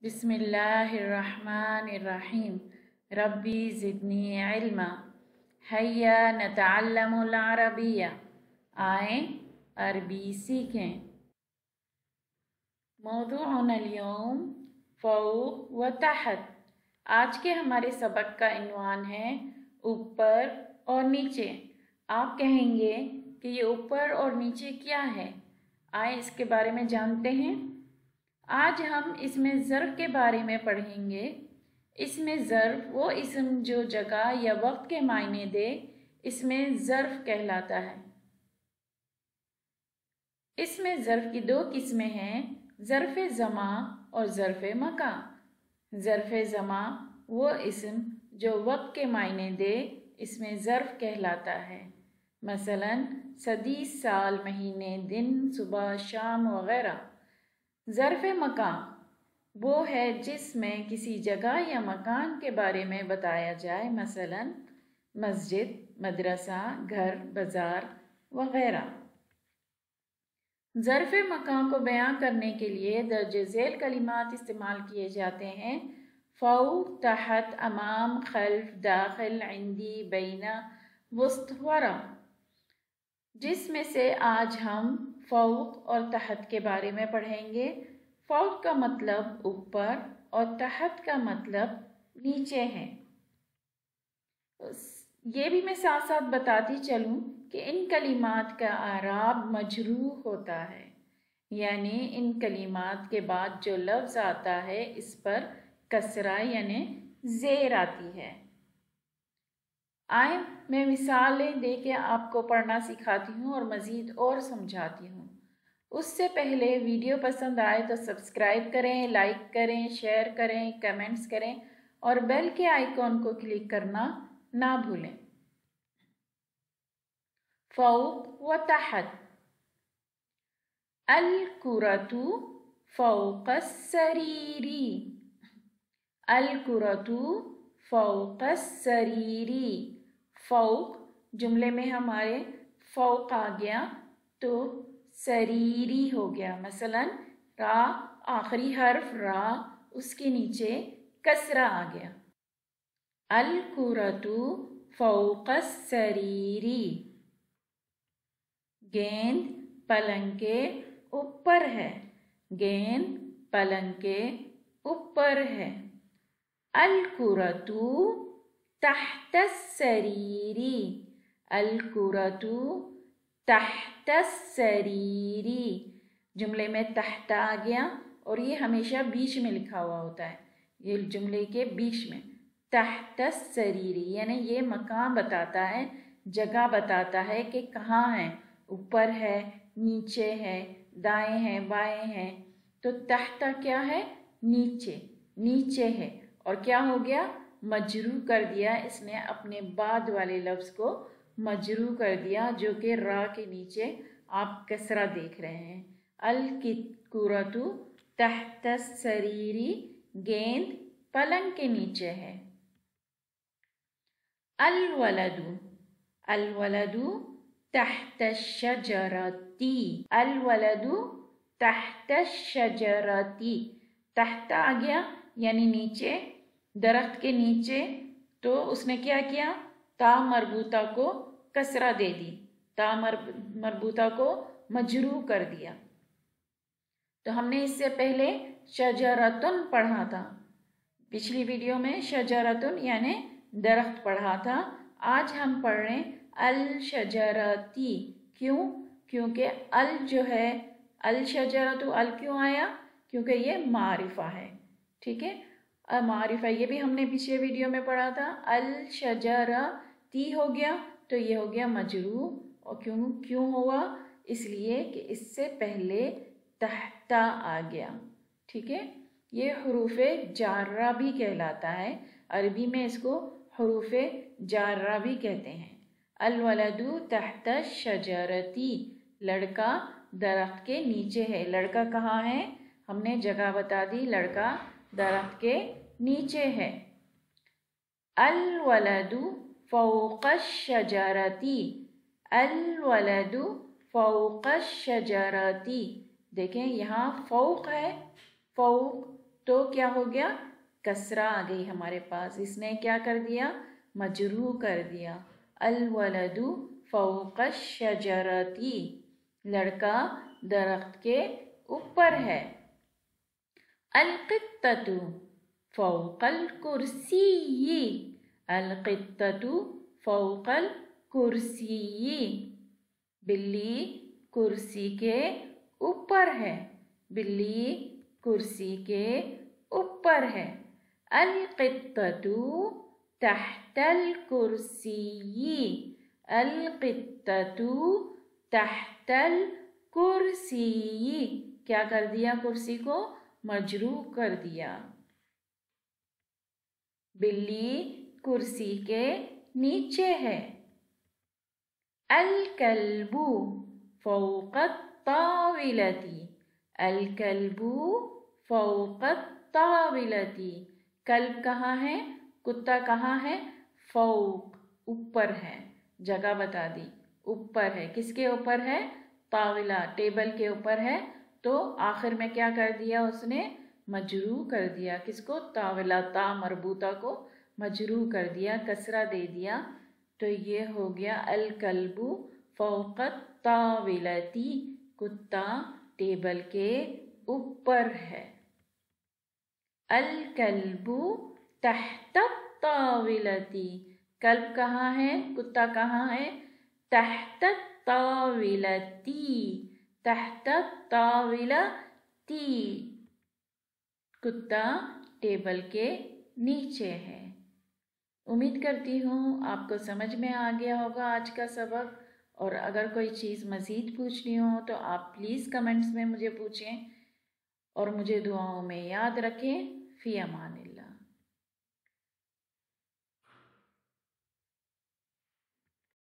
बिस्मिल्लाहिर्रहमानिर्रहीम। रब्बी ज़िदनी इल्मा। हैया नतअल्लमुल अरबिया। आएँ अरबी सीखें। मौज़ूउना अल-यौम फ़ौक़ व तहत। आज के हमारे सबक का इन्वान है ऊपर और नीचे। आप कहेंगे कि ये ऊपर और नीचे क्या है, आए इसके बारे में जानते हैं। आज हम इसमें ज़र्फ़ के बारे में पढ़ेंगे। इसमें ज़र्फ़ वो इस्म जो जगह या वक्त के मायने दे, इसमें ज़र्फ़ कहलाता है। इसमें ज़र्फ़ की दो किस्में हैं, ज़र्फ़ ज़मा और ज़र्फ़ मका। ज़र्फ़ ज़मा वो इस्म जो वक्त के मायने दे, इसमें ज़र्फ़ कहलाता है। मसलन सदी, साल, महीने, दिन, सुबह, शाम वग़ैरह। ज़र्फ़ मकान वो है जिसमें किसी जगह या मकान के बारे में बताया जाए, मसलन मस्जिद, मदरसा, घर, बाज़ार वग़ैरह। ज़र्फ़ मकान को बयां करने के लिए दर्ज झेल कलिमात इस्तेमाल किए जाते हैं। फ़ौक़, तहत, अमाम, खल्फ़, दाखिल, इंदी, बैना, वुस्त, वरा। जिसमें से आज हम फ़ौक़ और तहत के बारे में पढ़ेंगे। फ़ौक़ का मतलब ऊपर और तहत का मतलब नीचे है। ये भी मैं साथ साथ बताती चलूँ कि इन कलिमात का आराब मजरूह होता है, यानी इन कलिमात के बाद जो लफ्ज़ आता है इस पर कसरा यानी ज़ेर आती है। आए मैं मिसालें दे के आपको पढ़ना सिखाती हूँ और मज़ीद और समझाती हूँ। उससे पहले वीडियो पसंद आए तो सब्सक्राइब करें, लाइक करें, शेयर करें, कमेंट्स करें और बेल के आइकॉन को क्लिक करना ना भूलें। फ़ौक़ व तहत। अल-कुरतु फ़ौक़ अस्सरीरी। अल-कुरतु फ़ौक़ अस्सरीरी। फ़ौक़ जुमले में हमारे फ़ौक़ आ गया तो सरीरी हो गया। मसलन रा, आखिरी हर्फ रा, उसके नीचे कसरा आ गया। अल-कुरतु फ़ौक़ अस्सरीरी। गेंद पलंग के ऊपर है। गेंद पलंग के ऊपर है। अल-कुरतु तहत अस्सरीरी। अल-कुरतु तहत अस्सरीरी। जुमले में तहत आ गया और ये हमेशा बीच में लिखा हुआ होता है, ये जुमले के बीच में। तहत अस्सरीरी यानी ये मकान बताता है, जगह बताता है कि कहाँ है, ऊपर है, नीचे है, दाएं हैं, बाएं हैं। तो तहता क्या है, नीचे, नीचे है। और क्या हो गया, मजरू कर दिया इसने, अपने बाद वाले लफ्ज़ को मजरू कर दिया, जो कि रा के नीचे आप कसरा देख रहे हैं। अल-कुरतु तहत अस्सरीरी। गेंद पलंग के नीचे है। अल-वलदु। अल-वलदु तहत अश-शजरती। अल-वलदु तहत अश-शजरती। तहत आ गया यानी नीचे, दरख्त के नीचे। तो उसने क्या किया, ता मरबूता को कसरा दे दी, ता मरबूता को मजरू कर दिया। तो हमने इससे पहले शजरतुन पढ़ा था, पिछली वीडियो में शजरतुन यानी दरख्त पढ़ा था। आज हम पढ़ रहे अल शजरती। क्यों, क्योंकि अल जो है, अल शजरतु, अल क्यों आया, क्योंकि ये मारिफा है। ठीक है, मारिफा ये भी हमने पिछले वीडियो में पढ़ा था। अल शजरती हो गया तो ये हो गया मजरू। और क्यों हुआ, इसलिए कि इससे पहले तहता आ गया। ठीक है, ये हुरूफ़े जार्रा भी कहलाता है, अरबी में इसको हुरूफ़े जार्रा भी कहते हैं। अल-वलदु तहत शजरती, लड़का दरख्त के नीचे है। लड़का कहाँ है, हमने जगह बता दी, लड़का दरख्त के नीचे है। अल-वलदु फ़ौक़ अश-शजरती। अल-वलदु फ़ौक़ अश-शजरती। देखें यहाँ फ़ौक़ है, फ़ौक़ तो क्या हो गया, कसरा आ गई हमारे पास, इसने क्या कर दिया, मजरूह कर दिया। अल वलदु फौक़ शजरती, लड़का दरख्त के ऊपर है। अल क़ित्ततु फ़ौक़ल कुर्सी, अल क़ित्ततु फ़ौक़ल कुर्सी, बिल्ली कुर्सी के ऊपर है, बिल्ली कुर्सी के ऊपर है। अल क़ित्ततु तहतल कुर्सी, अल क़ित्ततु तहतल कुर्सी, क्या कर दिया, कुर्सी को मजरूह कर दिया। बिल्ली कुर्सी के नीचे है। अल कल्बु फ़ौक़ ताविलती, अल कल्बु फ़ौक़ ताविलती, कल्ब कहाँ है, कुत्ता कहाँ है, फ़ौक़ ऊपर है, जगह बता दी, ऊपर है, किसके ऊपर है, ताविला टेबल के ऊपर है। तो आखिर में क्या कर दिया उसने, मजरूह कर दिया, किसको, ताविला, ता मरबूता को मजरूह कर दिया, कसरा दे दिया। तो ये हो गया अल कल्बु फ़ौक़ ताविलती, कुत्ता टेबल के ऊपर है। अल कल्बु तहत ताविलती, कल्ब कहाँ है, कुत्ता कहाँ है, तहत ताविलती, तहत ताविलती, कुत्ता टेबल के नीचे है। उम्मीद करती हूँ आपको समझ में आ गया होगा आज का सबक, और अगर कोई चीज़ मज़ीद पूछनी हो तो आप प्लीज़ कमेंट्स में मुझे पूछें, और मुझे दुआओं में याद रखें। फ़ी अमान।